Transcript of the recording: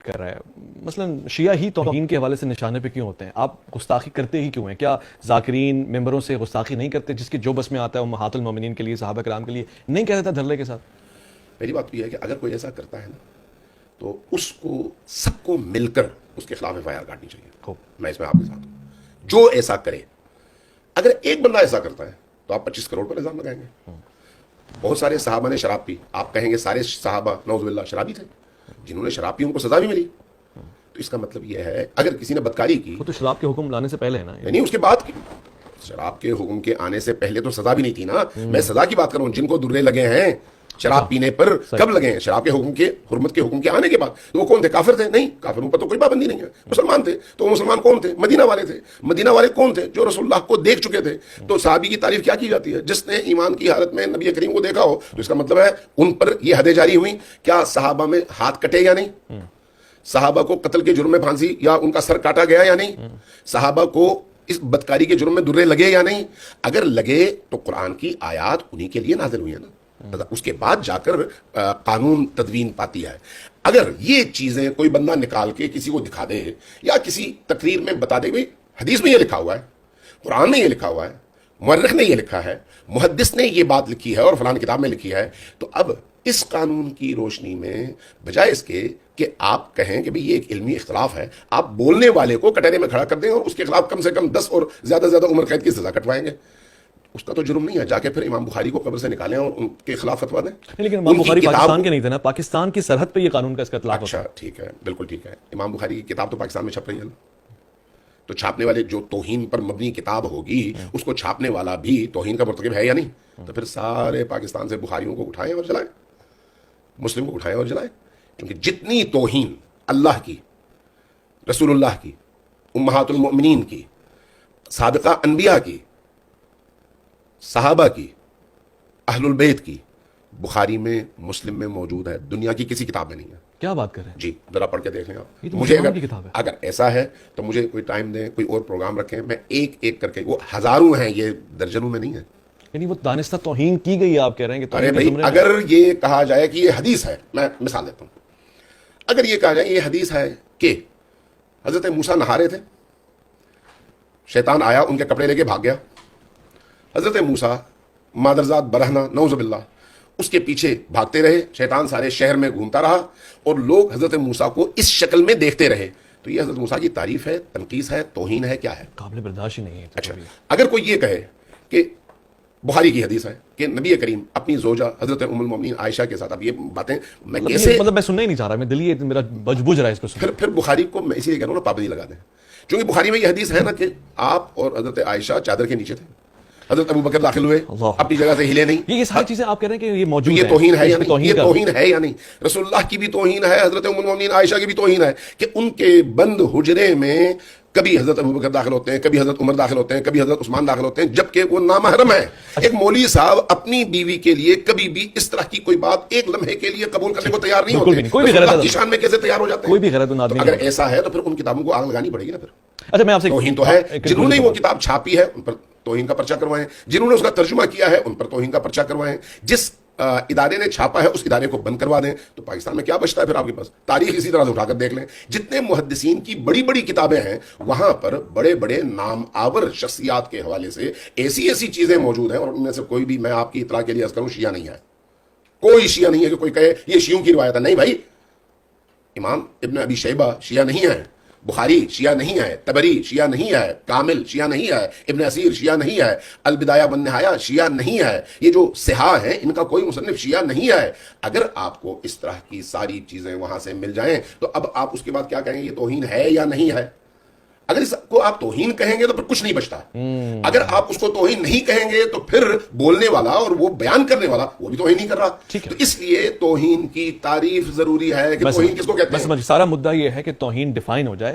کر رہا ہے، مثلا شیعہ ہی توہین کے حوالے سے نشانے پہ کیوں ہوتے ہیں؟ آپ گستاخی کرتے ہی کیوں ہیں؟ کیا ذاکرین ممبروں سے گستاخی نہیں کرتے؟ جس کی جو بس میں آتا ہے امہات المومنین کے لیے، صحابہ کرام کے لیے نہیں کہہ دیتا دھرلے کے ساتھ؟ میری بات تو یہ ہے کہ اگر کوئی ایسا کرتا ہے نا تو اس کو سب کو مل کر اس کے خلاف FIR کاٹنی چاہیے. میں اس میں آپ کے ساتھ ہوں. جو ایسا کرے، اگر ایک بندہ ایسا کرتا ہے تو آپ 25 کروڑ پر الزام لگائیں گے. بہت سارے صحابہ نے شراب پی، آپ کہیں گے سارے صحابہ نعوذ باللہ شرابی تھے؟ جنہوں نے شراب پی ان کو سزا بھی ملی. تو اس کا مطلب یہ ہے اگر کسی نے بدکاری کی، وہ تو شراب کے حکم لانے سے پہلے ہے نا، نہیں اس کے بعد کی. شراب کے حکم کے آنے سے پہلے تو سزا بھی نہیں تھی نا. میں سزا کی بات کروں. جن کو درے لگے ہیں شراب پینے پر، کب لگے ہیں؟ شراب کے حکم کے، حرمت کے حکم کے آنے کے بعد. تو وہ کون تھے؟ کافر تھے؟ نہیں، کافروں پر تو کوئی پابندی نہیں ہے. مسلمان تھے. تو وہ مسلمان کون تھے؟ مدینہ والے تھے. مدینہ والے کون تھے؟ جو رسول اللہ کو دیکھ چکے تھے. تو صحابی کی تعریف کیا کی جاتی ہے؟ جس نے ایمان کی حالت میں نبی کریم کو دیکھا ہو. تو اس کا مطلب ہے ان پر یہ حدیں جاری ہوئیں. کیا صحابہ میں ہاتھ کٹے یا نہیں؟ صحابہ کو قتل کے جرم میں پھانسی یا ان کا سر کاٹا گیا یا نہیں؟ صحابہ کو اس بدکاری کے جرم میں درے لگے یا نہیں؟ اگر لگے تو قرآن کی آیات انہی کے لیے نازل ہوئی ہیں نا. اس کے بعد جا کر قانون تدوین پاتی ہے. اگر یہ چیزیں کوئی بندہ نکال کے کسی کو دکھا دے یا کسی تقریر میں بتا دے بھئی حدیث میں یہ لکھا ہوا ہے، قرآن میں یہ لکھا ہوا ہے، مورخ نے یہ لکھا ہے، محدث نے یہ بات لکھی ہے اور فلان کتاب میں لکھی ہے، تو اب اس قانون کی روشنی میں بجائے اس کے کہ آپ کہیں کہ بھئی یہ ایک علمی اختلاف ہے، آپ بولنے والے کو کٹہرے میں کھڑا کر دیں اور اس کے خلاف کم سے کم 10 اور زیادہ سے زیادہ عمر قید کی سزا کٹوائیں گے. اس کا تو جرم نہیں ہے. جا کے پھر امام بخاری کو قبر سے نکالیں اور ان کے خلاف فتوا دیں. لیکن امام بخاری پاکستان کے نہیں تھے نا، پاکستان کی سرحد پہ یہ قانون کا اس کا اطلاق ہوتا ہے. اچھا ٹھیک ہے، بالکل ٹھیک ہے. امام بخاری کی کتاب تو پاکستان میں چھپ رہی ہے نا. تو چھاپنے والے جو توہین پر مبنی کتاب ہوگی اس کو چھاپنے والا بھی توہین کا مرتکب ہے یا نہیں؟ تو پھر سارے پاکستان سے بخاریوں کو اٹھائیں اور جلائیں، مسلم کو اٹھائیں اور جلائیں. کیونکہ جتنی توہین اللہ کی، رسول اللہ کی، امہات المؤمنین کی، سابقہ انبیاء کی، صحابہ کی، اہل البیت کی، بخاری میں، مسلم میں موجود ہے. دنیا کی کسی کتاب میں نہیں ہے. کیا بات کر رہے ہیں؟ جی ذرا پڑھ کے دیکھ لیں آپ. یہ تو مجھے مسلمان کی کتاب ہے. اگر ایسا ہے تو مجھے کوئی ٹائم دیں، کوئی اور پروگرام رکھیں، میں ایک ایک کر کے، وہ ہزاروں ہیں، یہ درجنوں میں نہیں ہے. یعنی وہ دانستہ توہین کی گئی ہے، آپ کہہ رہے ہیں کہ ارے بھائی اگر یہ کہا جائے کہ یہ حدیث ہے، میں مثال دیتا ہوں، اگر یہ کہا جائے یہ حدیث ہے کہ حضرت موسیٰ نہا رہے تھے، شیطان آیا ان کے کپڑے لے کے بھاگ گیا، حضرت موسیٰ مادرزاد برہنہ نعوذ باللہ اس کے پیچھے بھاگتے رہے، شیطان سارے شہر میں گھومتا رہا اور لوگ حضرت موسیٰ کو اس شکل میں دیکھتے رہے. تو یہ حضرت موسیٰ کی تعریف ہے، تنقیص ہے، توہین ہے، کیا ہے؟ قابل برداشت ہی نہیں ہے. اچھا اگر کوئی یہ کہے کہ بخاری کی حدیث ہے کہ نبی کریم اپنی زوجہ حضرت ام المومنین عائشہ کے ساتھ، اب یہ باتیں میں کیسے، مطلب میں سننا ہی نہیں چاہ رہا، میں دلی میرا بجھ رہا ہے اس کو سن. پھر بخاری کو میں اسی لیے کہہ رہا ہوں نا پابندی لگا دیں. چونکہ بخاری میں یہ حدیث ہے نا کہ آپ اور حضرت عائشہ چادر کے نیچے تھے، حضرت ابو بکر داخل ہوئے اپنی جگہ سے ہلے نہیں. یہ ساری چیزیں آپ کہہ رہے ہیں کہ یہ موجود ہے. یہ توہین ہے یا نہیں؟ یہ توہین ہے یا نہیں؟ رسول اللہ کی بھی توہین ہے، حضرت ام المومنین عائشہ کی بھی توہین ہے کہ ان کے بند حجرے میں کبھی حضرت ابو بکر داخل ہوتے ہیں، کبھی حضرت عمر داخل ہوتے ہیں، کبھی حضرت عثمان داخل ہوتے ہیں، جبکہ وہ نامحرم ہے. ایک مولوی صاحب اپنی بیوی کے لیے کبھی بھی اس طرح کی کوئی بات ایک لمحے کے لیے قبول کرنے کو تیار نہیں ہوتے. کوئی بھی غلط کی شان میں کیسے تیار ہو جاتے ہیں؟ کوئی بھی غلط آدمی. اگر ایسا ہے تو پھر ان کتابوں کو آگ لگانی پڑے گی نا. پھر اچھا میں آپ سے توہین تو ہے. جنہوں نے وہ کتاب چھاپی ہے ان پر توہین کا پرچہ کروائیں، جنہوں نے اس کا ترجمہ کیا ہے ان پر توہین کا پرچہ کروائیں، جس ادارے نے چھاپا ہے اس ادارے کو بند کروا دیں. تو پاکستان میں کیا بچتا ہے پھر آپ کے پاس؟ تاریخ اسی طرح سے اٹھا کر دیکھ لیں. جتنے محدثین کی بڑی بڑی کتابیں ہیں وہاں پر بڑے بڑے نام آور شخصیات کے حوالے سے ایسی ایسی چیزیں موجود ہیں، اور ان میں سے کوئی بھی، میں آپ کی اطلاع کے لیے عرض کروں، شیعہ نہیں ہے. کوئی شیعہ نہیں ہے کہ کوئی کہے یہ شیعوں کی روایت ہے. نہیں بھائی، امام ابن ابی شیبہ شیعہ نہیں ہے، بخاری شیعہ نہیں ہے، طبری شیعہ نہیں ہے، کامل شیعہ نہیں ہے، ابن اسیر شیعہ نہیں ہے، البدایہ والنہایہ شیعہ نہیں ہے. یہ جو صحاح ہیں ان کا کوئی مصنف شیعہ نہیں ہے. اگر آپ کو اس طرح کی ساری چیزیں وہاں سے مل جائیں تو اب آپ اس کے بعد کیا کہیں گے؟ یہ توہین ہے یا نہیں ہے؟ اگر اس کو آپ توہین کہیں گے تو پھر کچھ نہیں بچتا. اگر آپ اس کو توہین نہیں کہیں گے تو پھر بولنے والا اور وہ بیان کرنے والا وہ بھی توہین نہیں کر رہا. تو اس لیے توہین کی تعریف ضروری ہے کہ توہین کس کو کہتے ہیں. سارا مدعا یہ ہے کہ توہین ڈیفائن ہو جائے.